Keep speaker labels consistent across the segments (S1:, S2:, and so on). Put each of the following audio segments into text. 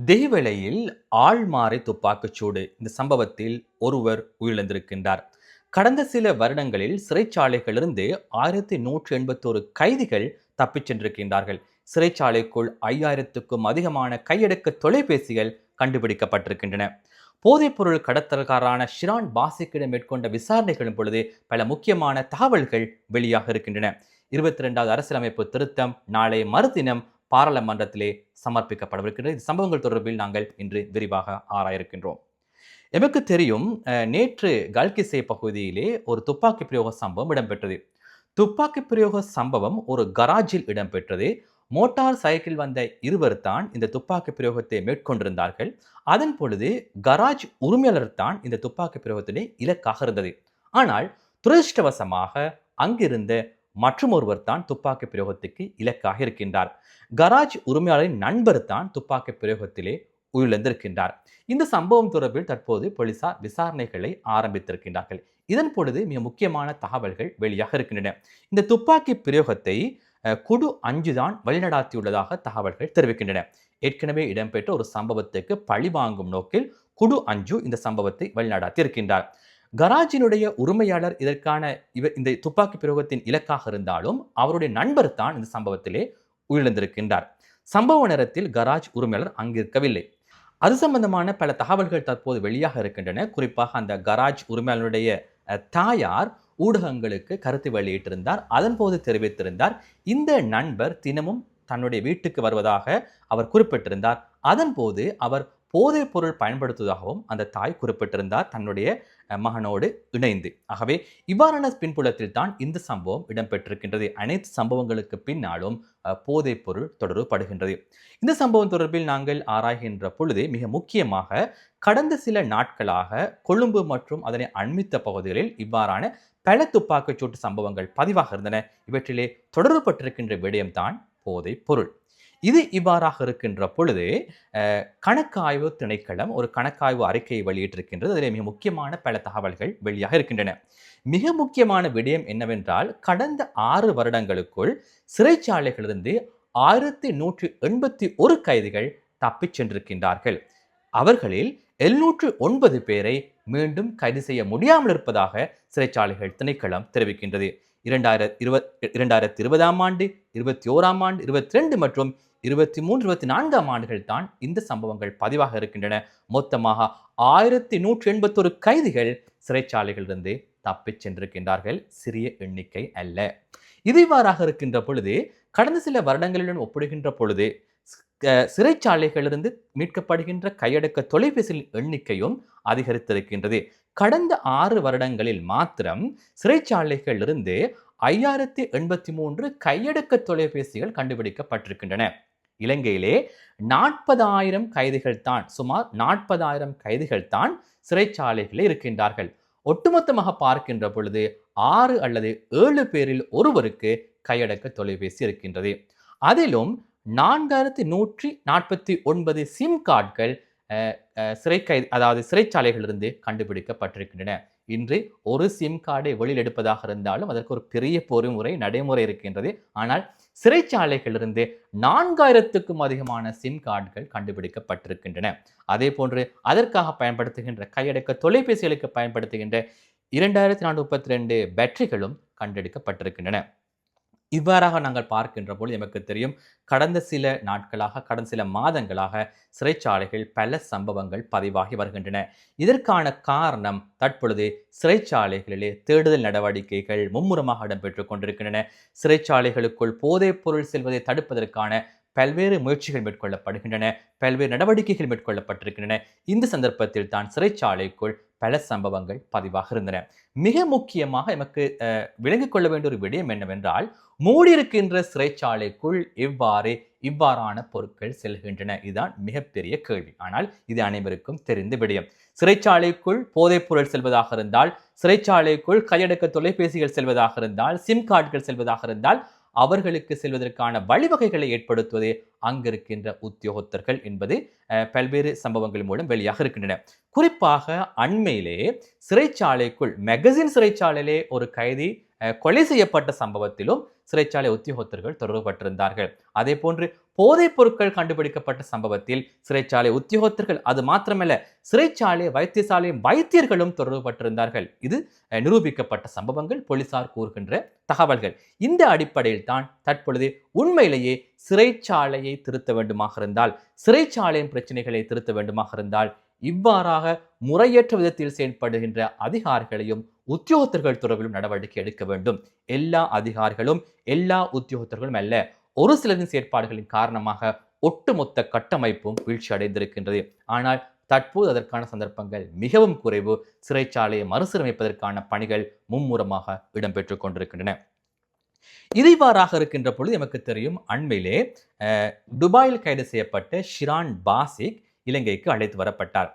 S1: தேவலையில் ஆள்மாறை துப்பாக்கிச்சூடு இந்த சம்பவத்தில் ஒருவர் உயிரிழந்திருக்கின்றார். கடந்த சில வருடங்களில் சிறைச்சாலைகளிலிருந்து 1181 கைதிகள் தப்பிச் சென்றிருக்கின்றார்கள். சிறைச்சாலைக்குள் 5000க்கும் அதிகமான கையடக்க தொலைபேசிகள் கண்டுபிடிக்கப்பட்டிருக்கின்றன. போதைப்பொருள் கடத்தல்காரரான ஷிரான் பாசிக்கிடம் மேற்கொண்ட விசாரணைகளின் பொழுது பல முக்கியமான தகவல்கள் வெளியாக இருக்கின்றன. 22வது அரசியலமைப்பு திருத்தம் நாளை மறுதினம் பாராளுமன்றத்திலே சமர்ப்பிக்கப்படவிருக்கிறது. இந்த சம்பவங்கள் தொடர்பில் நாங்கள் இன்று விரிவாக ஆராய இருக்கின்றோம். எமக்கு தெரியும், நேற்று கல்கிசே பகுதியிலே ஒரு துப்பாக்கி பிரயோக சம்பவம் இடம்பெற்றது. துப்பாக்கி பிரயோக சம்பவம் ஒரு கராஜில் இடம்பெற்றது. மோட்டார் சைக்கிள் வந்த இருவர் தான் இந்த துப்பாக்கி பிரயோகத்தை மேற்கொண்டிருந்தார்கள். அதன் பொழுது கராஜ் உரிமையாளர் தான் இந்த துப்பாக்கி பிரயோகத்திலே இலக்காக இருந்தது. ஆனால் துரதிருஷ்டவசமாக அங்கிருந்த மற்றும் ஒருவர் தான் துப்பாக்கி பிரயோகத்துக்கு இலக்காக இருக்கின்றார். கராஜ் உரிமையாளரின் நண்பர் தான் துப்பாக்கி பிரயோகத்திலே உயிரிழந்திருக்கின்றார். இந்த சம்பவம் தொடர்பில் தற்போது போலீசார் விசாரணைகளை ஆரம்பித்திருக்கின்றார்கள். இதன் பொழுது மிக முக்கியமான தகவல்கள் வெளியாக இருக்கின்றன. இந்த துப்பாக்கி பிரயோகத்தை குடு 5 தான் வழிநடாத்தியுள்ளதாக தகவல்கள் தெரிவிக்கின்றன. ஏற்கனவே இடம்பெற்ற ஒரு சம்பவத்துக்கு பழிவாங்கும் நோக்கில் குடு 5 இந்த சம்பவத்தை வழிநடாத்தி இருக்கின்றார். கராஜினுடைய உரிமையாளர் இதற்கான இந்த துப்பாக்கி பிரயோகத்தின் இலக்காக இருந்தாலும் அவருடைய நண்பர் தான் இந்த சம்பவத்திலே உயிரிழந்திருக்கின்றார். சம்பவ நேரத்தில் கராஜ் உரிமையாளர் அங்கிருக்கவில்லை. அது சம்பந்தமான பல தகவல்கள் தற்போது வெளியாக இருக்கின்றன. குறிப்பாக அந்த கராஜ் உரிமையாளருடைய தாயார் ஊடகங்களுக்கு கருத்து வெளியிட்டிருந்தார். அதன் போது தெரிவித்திருந்தார், இந்த நண்பர் தினமும் தன்னுடைய வீட்டுக்கு வருவதாக அவர் குறிப்பிட்டிருந்தார். அதன் போது அவர் போதைப் பொருள் பயன்படுத்துவதாகவும் அந்த தாய் குறிப்பிட்டிருந்தார், தன்னுடைய மகனோடு இணைந்து. ஆகவே இவ்வாறான பின்புலத்தில் தான் இந்த சம்பவம் இடம்பெற்றிருக்கின்றது. அனைத்து சம்பவங்களுக்கு பின்னாலும் போதைப் பொருள் தொடர்புபடுகின்றது. இந்த சம்பவம் தொடர்பில் நாங்கள் ஆராய்கின்ற பொழுது மிக முக்கியமாக கடந்த சில நாட்களாக கொழும்பு மற்றும் அதனை அண்மித்த பகுதிகளில் இவ்வாறான பல துப்பாக்கிச்சூட்டு சம்பவங்கள் பதிவாக இருந்தன. இவற்றிலே தொடர்புபட்டிருக்கின்ற விடயம்தான் போதைப் பொருள். இது இவ்வாறாக இருக்கின்ற பொழுது கணக்காய்வு திணைக்களம் ஒரு கணக்காய்வு அறிக்கையை வெளியிட்டிருக்கின்றது. அதில் மிக முக்கியமான பல தகவல்கள் வெளியாக இருக்கின்றன. மிக முக்கியமான விடயம் என்னவென்றால், கடந்த 6 வருடங்களுக்குள் சிறைச்சாலைகளிலிருந்து 1181 கைதிகள் தப்பிச் சென்றிருக்கின்றார்கள். அவர்களில் 709 பேரை மீண்டும் கைது செய்ய முடியாமல் இருப்பதாக சிறைச்சாலைகள் திணைக்களம் தெரிவிக்கின்றது. 2020ஆம் ஆண்டு, 21ஆம் ஆண்டு, 22 மற்றும் 23, 24ஆம் ஆண்டுகள் தான் இந்த சம்பவங்கள் பதிவாக இருக்கின்றன. மொத்தமாக 1181 கைதிகள் சிறைச்சாலைகளிலிருந்து தப்பிச் சென்றிருக்கின்றார்கள். சிறிய எண்ணிக்கை அல்ல. இது இவ்வாறாக இருக்கின்ற பொழுது கடந்த சில வருடங்களுடன் ஒப்பிடுகின்ற பொழுது சிறைச்சாலைகளிலிருந்து மீட்கப்படுகின்ற கையடக்க தொலைபேசியின் எண்ணிக்கையும் அதிகரித்திருக்கின்றது. கடந்த 6 வருடங்களில் மாத்திரம் சிறைச்சாலைகளிலிருந்து 5083 கையடக்க தொலைபேசிகள் கண்டுபிடிக்கப்பட்டிருக்கின்றன. இலங்கையிலே 40,000 கைதிகள் தான், சுமார் 40,000 கைதிகள் தான் சிறைச்சாலைகளில் இருக்கின்றார்கள். ஒட்டுமொத்தமாக பார்க்கின்ற பொழுது 6 அல்லது 7 பேரில் ஒருவருக்கு கையடக்க தொலைபேசி இருக்கின்றது. அதிலும் 4149 சிம் கார்டுகள் சிறைச்சாலைகளிலிருந்து கண்டுபிடிக்கப்பட்டிருக்கின்றன. இன்று ஒரு சிம் கார்டை வெளியில் எடுப்பதாக இருந்தாலும் அதற்கு ஒரு பெரிய பொறிமுறை நடைமுறை இருக்கின்றது. ஆனால் சிறைச்சாலைகளிலிருந்து 4000க்கும் அதிகமான சிம் கார்டுகள் கண்டுபிடிக்கப்பட்டிருக்கின்றன. அதே போன்று அதற்காக பயன்படுத்துகின்ற கையடக்க தொலைபேசிகளுக்கு பயன்படுத்துகின்ற 2432 பேட்டரிகளும் கண்டெடுக்கப்பட்டிருக்கின்றன. இவ்வாறாக நாங்கள் பார்க்கின்ற பொழுது எமக்கு தெரியும், கடந்த சில நாட்களாக, கடந்த சில மாதங்களாக சிறைச்சாலைகள் பல சம்பவங்கள் பதிவாகி வருகின்றன. இதற்கான காரணம் தற்பொழுது சிறைச்சாலைகளிலே தேடுதல் நடவடிக்கைகள் மும்முரமாக இடம்பெற்றுக் கொண்டிருக்கின்றன. சிறைச்சாலைகளுக்குள் போதைப் பொருள் செல்வதை தடுப்பதற்கான பல்வேறு முயற்சிகள் மேற்கொள்ளப்படுகின்றன, பல்வேறு நடவடிக்கைகள் மேற்கொள்ளப்பட்டிருக்கின்றன. இந்த சந்தர்ப்பத்தில் தான் சிறைச்சாலைக்குள் பல சம்பவங்கள் பதிவாக இருந்தன. மிக முக்கியமாக எமக்கு விளங்கிக் கொள்ள வேண்டிய ஒரு விடயம் என்னவென்றால், மூடியிருக்கின்ற சிறைச்சாலைக்குள் இவ்வாறான பொருட்கள் செல்கின்றன. இதுதான் மிகப்பெரிய கேள்வி. ஆனால் இது அனைவருக்கும் தெரிந்த விடயம். சிறைச்சாலைக்குள் போதைப் பொருள் செல்வதாக இருந்தால், சிறைச்சாலைக்குள் கையடக்க தொலைபேசிகள் செல்வதாக இருந்தால், சிம் கார்டுகள் செல்வதாக இருந்தால், அவர்களுக்கு செல்வதற்கான வழிவகைகளை ஏற்படுத்துவதே அங்கிருக்கின்ற உத்தியோகத்தர்கள் என்பது பல்வேறு சம்பவங்கள் மூலம் வெளியாக இருக்கின்றன. குறிப்பாக அண்மையிலே சிறைச்சாலைக்குள் மெகசின் சிறைச்சாலையிலே ஒரு கைதி கொலை செய்யப்பட்ட சம்பவத்திலும் சிறைச்சாலை உத்தியோகத்தர்கள் தொடர்புபட்டிருந்தார்கள். அதே போன்று போதைப் பொருட்கள் கண்டுபிடிக்கப்பட்ட சம்பவத்தில் சிறைச்சாலை உத்தியோகத்தர்கள், அது மாத்திரமல்ல சிறைச்சாலை வைத்தியசாலை வைத்தியர்களும் தொடர்புபட்டிருந்தார்கள். இது நிரூபிக்கப்பட்ட சம்பவங்கள், போலீசார் கூறுகின்ற தகவல்கள். இந்த அடிப்படையில் தான் தற்பொழுது உண்மையிலேயே சிறைச்சாலையை திருத்த வேண்டுமாக இருந்தால், சிறைச்சாலையின் பிரச்சனைகளை திருத்த வேண்டுமாக இருந்தால், இவ்வாறாக முறையற்ற விதத்தில் செயல்படுகின்ற அதிகாரிகளையும் உத்தியோகத்தர்கள் தொடர்பிலும் நடவடிக்கை எடுக்க வேண்டும். எல்லா அதிகாரிகளும் எல்லா உத்தியோகத்தர்களும் அல்ல, ஒரு சிலரின் செயற்பாடுகளின் காரணமாக ஒட்டுமொத்த கட்டமைப்பும் வீழ்ச்சி அடைந்திருக்கின்றது. ஆனால் தற்போது அதற்கான சந்தர்ப்பங்கள் மிகவும் குறைவு. சிறைச்சாலையை மறுசீரமைப்பதற்கான பணிகள் மும்முரமாக இடம்பெற்றுக் கொண்டிருக்கின்றன. இதைவாறாக இருக்கின்ற பொழுது நமக்கு தெரியும், அண்மையிலே துபாயில் கைது செய்யப்பட்ட ஷிரான் பாசிக் இலங்கைக்கு அழைத்து வரப்பட்டார்.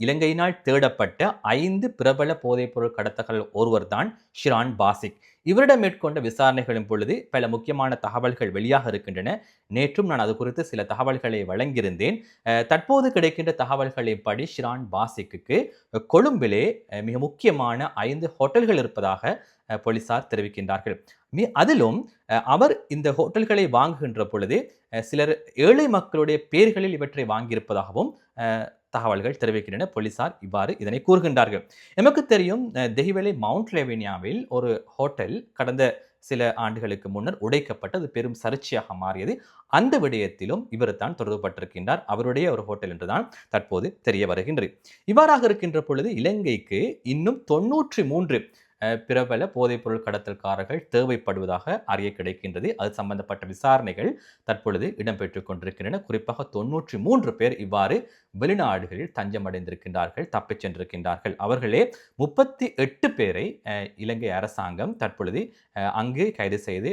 S1: இலங்கையினால் தேடப்பட்ட 5 பிரபல போதைப்பொருள் கடத்தல்கள் ஒருவர் தான் ஷிரான் பாசிக். இவரிடம் மேற்கொண்ட விசாரணைகளின் பொழுது பல முக்கியமான தகவல்கள் வெளியாக இருக்கின்றன. நேற்றும் நான் அது குறித்து சில தகவல்களை வழங்கியிருந்தேன். தற்போது கிடைக்கின்ற தகவல்களின்படி ஷிரான் பாசிக்கு கொழும்பிலே மிக முக்கியமான 5 ஹோட்டல்கள் இருப்பதாக போலீசார் தெரிவிக்கின்றார்கள். அதிலும் அவர் இந்த ஹோட்டல்களை வாங்குகின்ற பொழுது சிலர் ஏழை மக்களுடைய பெயர்களில் இவற்றை வாங்கியிருப்பதாகவும் தகவல்கள் தெரிவிக்கின்றன. போலீசார் இவ்வாறு இதனை கூறுகின்றார்கள். நமக்கு தெரியும், தெஹிவலே மவுண்ட் லெவினியாவில் ஒரு ஹோட்டல் கடந்த சில ஆண்டுகளுக்கு முன்னர் உடைக்கப்பட்டு அது பெரும் சர்ச்சையாக மாறியது. அந்த விடயத்திலும் இவர் தான் தொடர்புபட்டிருக்கின்றார். அவருடைய ஒரு ஹோட்டல் என்றுதான் தற்போது தெரிய வருகின்றது. இவ்வாறாக இருக்கின்ற பொழுது இலங்கைக்கு இன்னும் 93 பிரபல போதைப்பொருள் கடத்தல்காரர்கள் தேவைப்படுவதாக அறிய கிடைக்கின்றது. அது சம்பந்தப்பட்ட விசாரணைகள் தற்பொழுது இடம்பெற்றுக் கொண்டிருக்கின்றன. குறிப்பாக 93 பேர் இவ்வாறு வெளிநாடுகளில் தஞ்சமடைந்திருக்கின்றார்கள், தப்பிச் சென்றிருக்கின்றார்கள். அவர்களே 38 பேரை இலங்கை அரசாங்கம் தற்பொழுது அங்கு கைது செய்து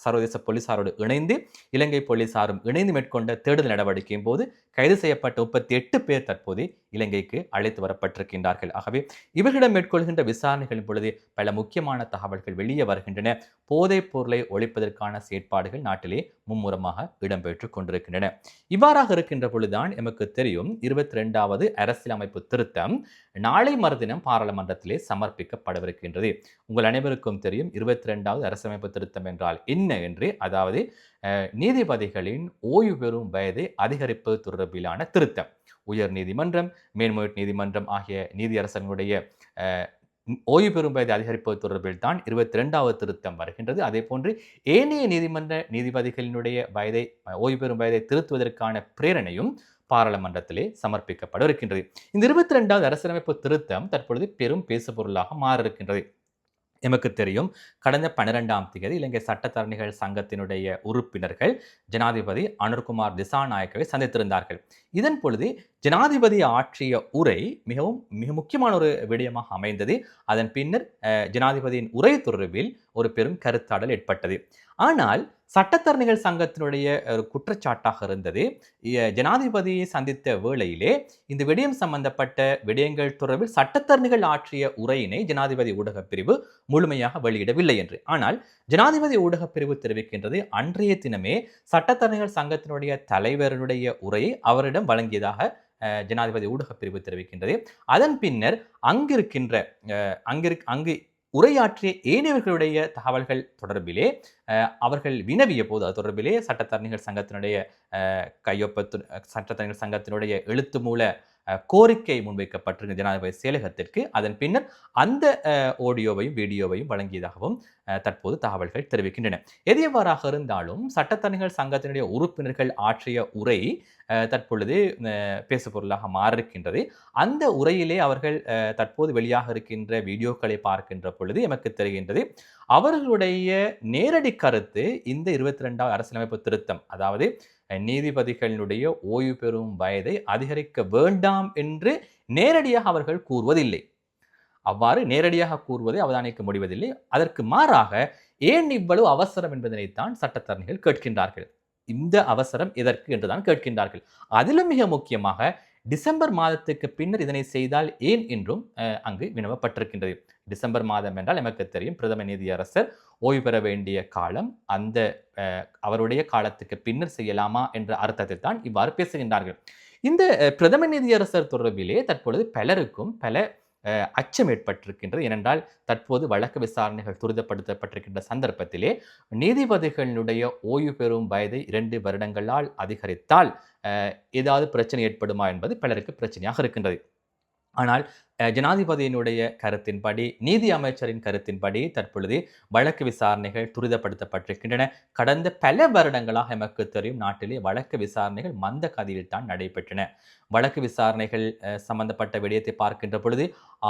S1: சர்வதேச போலீசாரோடு இணைந்து இலங்கை போலீசாரும் இணைந்து மேற்கொண்ட தேடுதல் நடவடிக்கையின் போது கைது செய்யப்பட்ட 38 பேர் தற்போது இலங்கைக்கு அழைத்து வரப்பட்டிருக்கின்றார்கள். ஆகவே இவர்களிடம் மேற்கொள்கின்ற விசாரணைகளின் பொழுது பல முக்கியமான தகவல்கள் வெளியே வருகின்றன. போதைப் பொருளை ஒழிப்பதற்கான செயற்பாடுகள் நாட்டிலே மும்முரமாக இடம்பெற்றுக் கொண்டிருக்கின்றன. இவ்வாறாக இருக்கின்ற பொழுதுதான் எமக்கு தெரியும், 22வது அரசியலமைப்பு திருத்தம் நாளை மறுதினம் பாராளுமன்றத்திலே சமர்ப்பிக்கப்படவிருக்கின்றது. உங்கள் அனைவருக்கும் தெரியும் 22வது அரசியலமைப்பு திருத்தம் என்றால் என்ன என்று. அதாவது நீதிபதிகளின் ஓய்வு பெறும் வயதை அதிகரிப்பது தொடர்பிலான திருத்தம். உயர் நீதிமன்றம், மேன்முறையீட்டு நீதிமன்றம் ஆகிய நீதியரசர்களுடைய ஓய்வு பெறும் வயதை அதிகரிப்பது தொடர்பில் தான் 22வது திருத்தம் வருகின்றது. அதே போன்று ஏனைய நீதிமன்ற நீதிபதிகளினுடைய ஓய்வு பெறும் வயதை திருத்துவதற்கான பிரேரணையும் பாராளுமன்றத்திலே சமர்ப்பிக்கப்பட இருக்கின்றது. இந்த 22வது அரசியலமைப்பு திருத்தம் தற்பொழுது பெரும் பேசுபொருளாக மாற இருக்கின்றது. எமக்கு தெரியும், கடந்த 12ஆம் தேதி இலங்கை சட்டத்தரணிகள் சங்கத்தினுடைய உறுப்பினர்கள் ஜனாதிபதி அனுர்குமார் திசாநாயக்கவை சந்தித்திருந்தார்கள். இதன் பொழுது ஜனாதிபதி ஆற்றிய உரை மிக முக்கியமான ஒரு விடயமாக அமைந்தது. அதன் பின்னர் ஜனாதிபதியின் உரை தொடர்பில் ஒரு பெரும் கருத்தாடல் ஏற்பட்டது. ஆனால் சட்டத்தரணிகள் சங்கத்தினுடைய ஒரு குற்றச்சாட்டாக இருந்தது, ஜனாதிபதியை சந்தித்த வேளையிலே இந்த விடயம் சம்பந்தப்பட்ட விடயங்கள் தொடர்பில் சட்டத்தரணிகள் ஆற்றிய உரையினை ஜனாதிபதி ஊடகப் பிரிவு முழுமையாக வெளியிடவில்லை என்று. ஆனால் ஜனாதிபதி ஊடகப் பிரிவு தெரிவிக்கின்றது, அன்றைய தினமே சட்டத்தரணிகள் சங்கத்தினுடைய தலைவருடைய உரையை அவரிடம் வழங்கியதாக ஜனாதிபதி ஊடகப் பிரிவு தெரிவிக்கின்றது. அதன் பின்னர் அங்கு உரையாற்றிய ஏனையவர்களுடைய தகவல்கள் தொடர்பிலே அவர்கள் வினவிய போது அது தொடர்பிலே சட்டத்தரணிகள் சங்கத்தினுடைய சட்டத்தரணிகள் சங்கத்தினுடைய எழுத்து மூல கோரிக்கை முன்வைக்கப்பட்டிருந்த ஜனாதிபதி செயலகத்திற்கு அதன் பின்னர் அந்த ஆடியோவையும் வீடியோவையும் வழங்கியதாகவும் தற்போது தகவல்கள் தெரிவிக்கின்றன. எதையவாறாக இருந்தாலும் சட்டத்தரணிகள் சங்கத்தினுடைய உறுப்பினர்கள் ஆற்றிய உரை தற்பொழுது பேசுபொருளாக மாறியிருக்கின்றது. அந்த உரையிலே அவர்கள் தற்போது வெளியாக இருக்கின்ற வீடியோக்களை பார்க்கின்ற பொழுது எமக்கு தெரிகின்றது, அவர்களுடைய நேரடி கருத்து இந்த 22வது அரசியலமைப்பு திருத்தம், அதாவது நீதிபதிகளுடைய ஓய்வு பெறும் வயதை அதிகரிக்க வேண்டாம் என்று நேரடியாக அவர்கள் கூறுவதில்லை. அவ்வாறு நேரடியாக கூறுவதை அவதானிக்க முடிவதில்லை. அதற்கு மாறாக ஏன் இவ்வளவு அவசரம் என்பதனைத்தான் சட்டத்தரணிகள் கேட்கின்றார்கள். இந்த அவசரம் எதற்கு என்றுதான் கேட்கின்றார்கள். அதிலும் மிக முக்கியமாக டிசம்பர் மாதத்துக்கு பின்னர் இதனை செய்தால் ஏன் என்றும் அங்கு வினவப்பட்டிருக்கின்றது. டிசம்பர் மாதம் என்றால் நமக்கு தெரியும், பிரதம நீதியரசர் ஓய்வு பெற வேண்டிய காலம். அந்த அவருடைய காலத்துக்கு பின்னர் செய்யலாமா என்ற அர்த்தத்தில் தான் இவ்வாறு பேசுகின்றார்கள். இந்த பிரதம நீதியரசர் தொடர்பிலே தற்பொழுது பலருக்கும் பல அச்சம் ஏற்பட்டிருக்கின்றது. ஏனென்றால் தற்போது வழக்கு விசாரணைகள் துரிதப்படுத்தப்பட்டிருக்கின்ற சந்தர்ப்பத்திலே நீதிபதிகளுடைய ஓய்வு பெறும் வயதை 2 வருடங்களால் அதிகரித்தால் ஏதாவது பிரச்சனை ஏற்படுமா என்பது பலருக்கு பிரச்சனையாக இருக்கின்றது. ஆனால் ஜனாதிபதியினுடைய கருத்தின்படி, நீதி அமைச்சரின் கருத்தின்படி தற்பொழுது வழக்கு விசாரணைகள் துரிதப்படுத்தப்பட்டிருக்கின்றன. கடந்த பல வருடங்களாக எமக்கு தெரியும் நாட்டிலே வழக்கு விசாரணைகள் மந்த கதியில் தான் நடைபெற்றன. வழக்கு விசாரணைகள் சம்பந்தப்பட்ட விடயத்தை பார்க்கின்ற பொழுது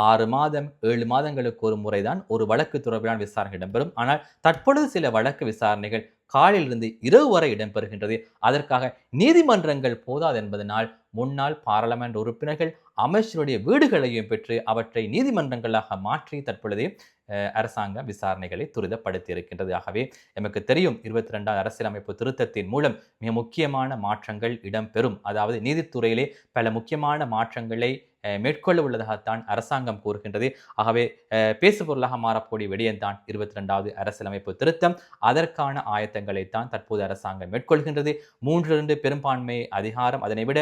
S1: 6 மாதம் 7 மாதங்களுக்கு ஒரு முறைதான் ஒரு வழக்கு தொடர்பிலான விசாரணை இடம்பெறும். ஆனால் தற்பொழுது சில வழக்கு விசாரணைகள் காலையிலிருந்து இரவு வரை இடம்பெறுகின்றது. அதற்காக நீதிமன்றங்கள் போதாது என்பதனால் முன்னாள் பாராளுமன்ற உறுப்பினர்கள் அமைச்சருடைய வீடுகளையும் பெற்று அவற்றை நீதிமன்றங்களாக மாற்றி தற்பொழுது அரசாங்கம் விசாரணைகளை துரிதப்படுத்தி இருக்கின்றது. ஆகவே எமக்கு தெரியும் 22வது அரசியலமைப்பு திருத்தத்தின் மூலம் மிக முக்கியமான மாற்றங்கள் இடம்பெறும். அதாவது நீதித்துறையிலே பல முக்கியமான மாற்றங்களை மேற்கொள்ள உள்ளதாகத்தான் அரசாங்கம் கூறுகின்றது. ஆகவே பேசுபொருளாக மாறக்கூடிய விடயம்தான் 22வது அரசியலமைப்பு திருத்தம். அதற்கான ஆயத்தங்களைத்தான் தற்போது அரசாங்கம் மேற்கொள்கின்றது. 3-2 பெரும்பான்மை அதிகாரம், அதனை விட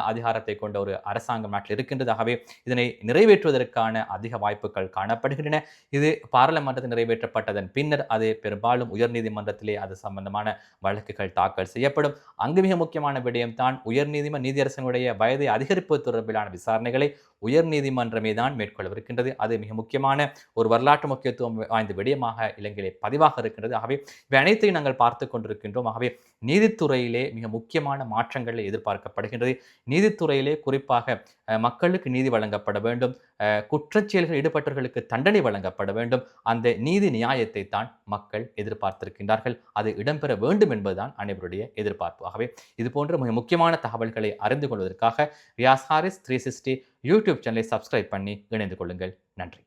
S1: அதிகாரத்தை கொண்ட ஒரு அரசாங்கம் நாட்டில் இருக்கின்றது. ஆகவே இதனை நிறைவேற்றுவதற்கான அதிக வாய்ப்புகள் காணப்படுகின்றன. இது பாராளுமன்றத்தில் நிறைவேற்றப்பட்டதன் பின்னர் அது பெரும்பாலும் உயர்நீதிமன்றத்திலே அது சம்பந்தமான வழக்குகள் தாக்கல் செய்யப்படும். அங்கு மிக முக்கியமான விடயம்தான் உயர்நீதிமன்ற நீதியரசனுடைய வயதை அதிகரிப்பு தொடர்பிலான விசாரணைகளை உயர்நீதிமன்றமே தான் மேற்கொள்ளவிருக்கின்றது. அது மிக முக்கியமான ஒரு வரலாற்று முக்கியத்துவம் வாய்ந்த விடயமாக இலங்கையிலே பதிவாக இருக்கின்றது. ஆகவே இவை அனைத்தையும் நாங்கள் பார்த்து கொண்டிருக்கின்றோம். ஆகவே நீதித்துறையிலே மிக முக்கியமான மாற்றங்கள் எதிர்பார்க்கப்படுகின்றது. நீதித்துறையிலே குறிப்பாக மக்களுக்கு நீதி வழங்கப்பட வேண்டும், குற்றச்செயல்களில் ஈடுபட்டவர்களுக்கு தண்டனை வழங்கப்பட வேண்டும். அந்த நீதி நியாயத்தை தான் மக்கள் எதிர்பார்த்திருக்கின்றார்கள். அது இடம்பெற வேண்டும் என்பதுதான் அனைவருடைய எதிர்பார்ப்பு. ஆகவே இது போன்ற மிக முக்கியமான தகவல்களை அறிந்து கொள்வதற்காக ரியாஸ் ஹாரிஸ் 360 யூடியூப் சேனலை சப்ஸ்கிரைப் பண்ணி இணைந்து கொள்ளுங்கள். நன்றி.